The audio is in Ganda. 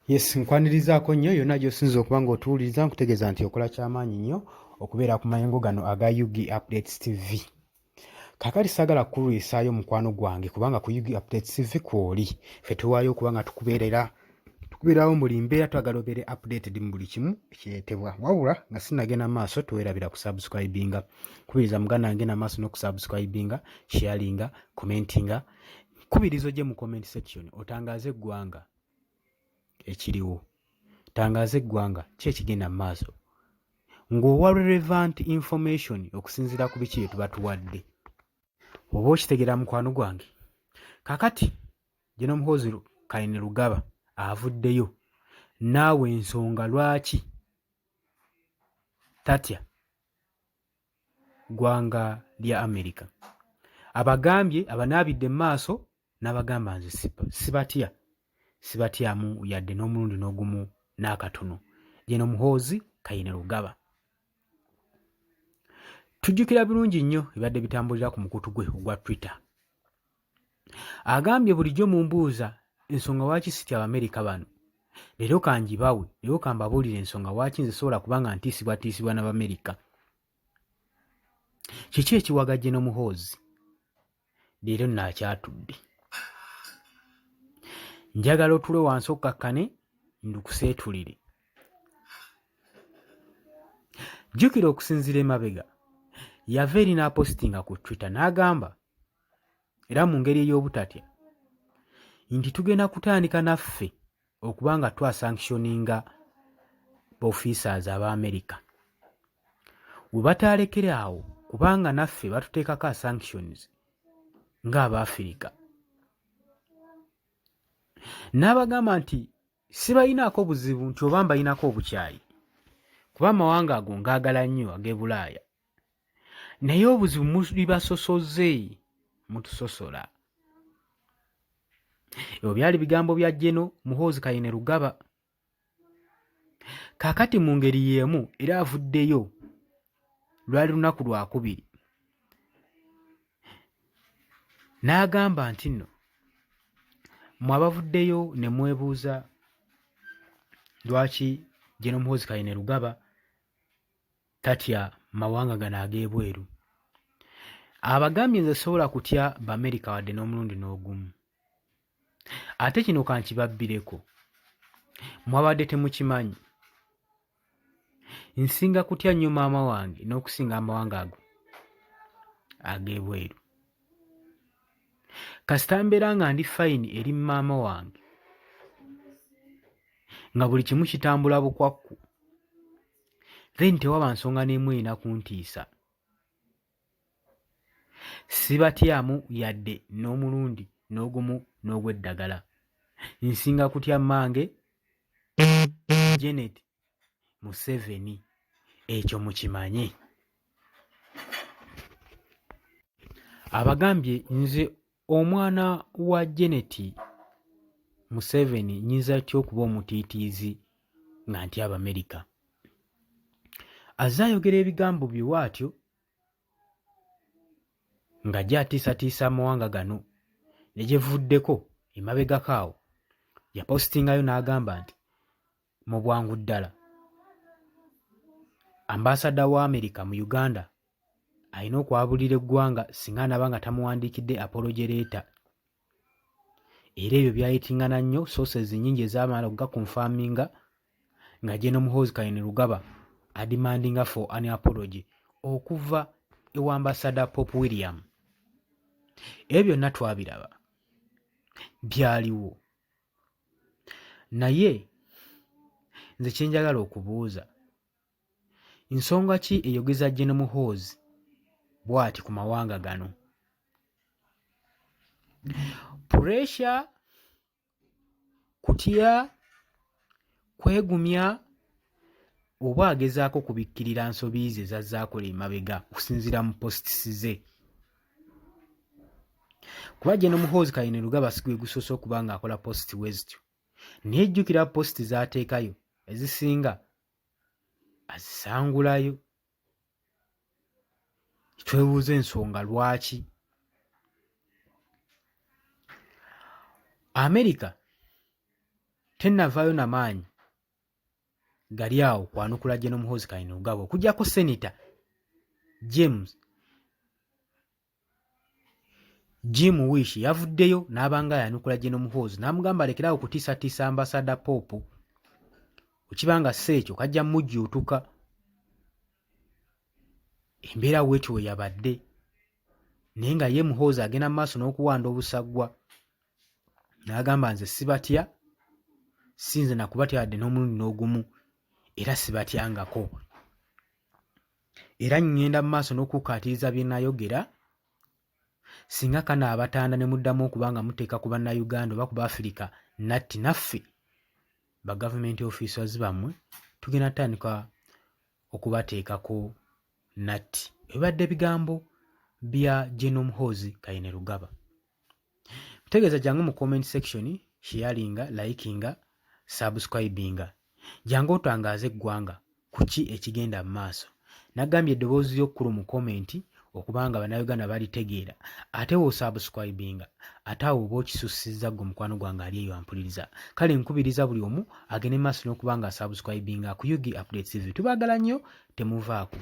Yes, nkwanirizaako nnyo yonna gy'osinza okuba ng'otuwuliriza nkutegeeza nti okola ky'amaanyi nnyo okubeera ku mayengo gano aga Yugi Updates TV. Kaakati saagala kukulwisaayo mukwano gwange kubanga ku Yugi Updates TV kw'oli. Ffe tuwaayo okuba nga tukubeerawo buli mbeera twagala obeere updated mu buli kimu ekireetebwa. Wabula nga sinnagenda mu maaso teweerabira kusubscribinga. Kubiriza muganda wange na maaso n'okusubscribinga, sharinga, commentinga. Nkubiriza ojje mu comment section otangaaze eggwanga ekiriwo. Tangaaza eggwanga ki ekigenda mu maaso ng'owa relevant information okusinziira ku biki bye tuba tuwadde. Oba okitegeera mukwano gwange. Kaakati Gen. Muhoozi Kainerugaba avuddeyo naawe ensonga lwaki tatya ggwanga lya America. Abagambye abanaabidde mu maaso n'abagamba nze sibatyamu yadde n'omulundi n'ogumu n'akatono. Gen. Muhoozi Kainerugaba. Tujjukira bulungi nnyo ebadde bitambulira ku mukutu gwe ogwa Twitter. Agambye bulijjo mumbuuza ensonga lwaki sitya Abamerika bano. Leero kangibawe, leero kambabuulire ensonga lwaki nze sobola kubanga ntiisibwatiisibwa n'Abamerika. Kiki ekiwaga Gen. Muhoozi? Leero naakyatudde. Njagala otule wansi okkakkane ndukuseetulire. Jjukira okusinziira emabega yava eri n'apositinga ku Twitter n'agamba era mu ngeri ey'obutatya nti tugenda kutandika naffe okuba nga twasanctioninga officers aba-America. We bataalekera awo kubanga naffe batuteekako sanctions ng'Abafirika. N'abagamba nti sibayinaako buzibu nti oba mbayinako obukyayi kuba amawanga ago ngaagala nnyo ag'e Bulaaya, naye obuzibu mulibasosoze mutusosola. Ebyo byali bigambo bya Gen. Muhoozi Kainerugaba. Kaakati mu ngeri y'emu era avuddeyo lwali lunaku lwakubiri n'agamba nti nno mmwe abavuddeyo ne mwebuuza lwaki Gen. Muhoozi Kainerugaba tatya mawanga gano ag'ebweru. Abagambye nze sobola kutya B'Amerika wadde n'omulundi n'ogumu. Ate kino kankibabbireko, mwabadde temukimanyi. Nsinga kutya nnyo maama wange n'okusinga amawanga ago ag'ebweru. Kasita mbeera nga ndi fayini eri maama wange nga buli kimu kitambula bukwakku, then tewaba nsonga n'emu erina kuntiisa. Sibatyamu yadde n'omulundi n'ogumu n'ogw'eddagala. Nsinga kutya mmange Janet Museveni. Ekyo mukimanye. Abagambye nze omwana wa Janet Museveni nnyinza tya okuba omutiitiizi nga ntya Abamerika. Azze ayogera ebigambo bye bw'atyo ng'ajja atiisatiisa amawanga gano ne gye vuddeko emabegako awo yapositingayo n'agamba nti mu bwangu ddala ambasada wa Amerika mu Uganda alina okwabulira eggwanga singa anaba nga tamuwandiikidde apology letter. Era ebyo byayitingana nnyo sources nnyingi ez'amala okugakonfaminga nga Gen. Muhoozi Kainerugaba ademandinga for an apology okuva ewa ambasada Pope William. Ebyo byonna twabiraba byaliwo. Naye nze kye njagala okubuuza, nsonga ki eyogeza Gen. Muhoozi bw'ati ku mawanga gano? Pressure, kutya, kwegumya, oba agezaako kubikkirira nsobi ze zazaakola emabega okusinziira mu posts ze? Kuba Gen. Muhoozi Kainerugaba si gwe gusoose okuba ng'akola post bwezityo, naye jjukira post z'ateekayo ezisinga azisangulayo. Twebuuza ensonga lwaki. America tennavaayo namaanyi gali awo kwanukula General Muhoozi Kainerugaba okuggyako Senator Jim Wish yavuddeyo n'abanga yanukula General Muhoozi n'amugamba alekerawo okutiisatiisa Ambassador Pope okibanga si ekyo kajja mujjuutuka. Embeera bwetyo we yabadde naye nga ye Muhoozi agenda mu maaso n'okuwanda obusaggwa n'agamba nze sibatya, si nze nakubatya wadde n'omulundi n'ogumu era sibatyangako, era ngenda mu maaso n'okukaatiriza bye nayogera. Singa kanaabatanda ne muddamu okubanga muteeka ku bannayuganda oba ku Baafirika natti, naffe ba government officers bammwe tugenda tandika okubateekako natti. Ebibadde bigambo bya General Muhoozi Kainerugaba. Mutegeeza jangu mu comment section, sharinga, likinga, subscribinga. Jangu otangaaze eggwanga kuki ekigenda mu maaso. Nagambye eddoboozi ly'okkulu mu komenti okubanga bannayuganda balitegeera, ate wo subscribinga, ate awo oba okisussizza ggwe mukwano gwange ali eyo ampuliriza. Kale nkubiriza buli omu agende maaso n'okubanga subscribinga ku UG Updates TV. Tubaagala nnyo, temuvaako.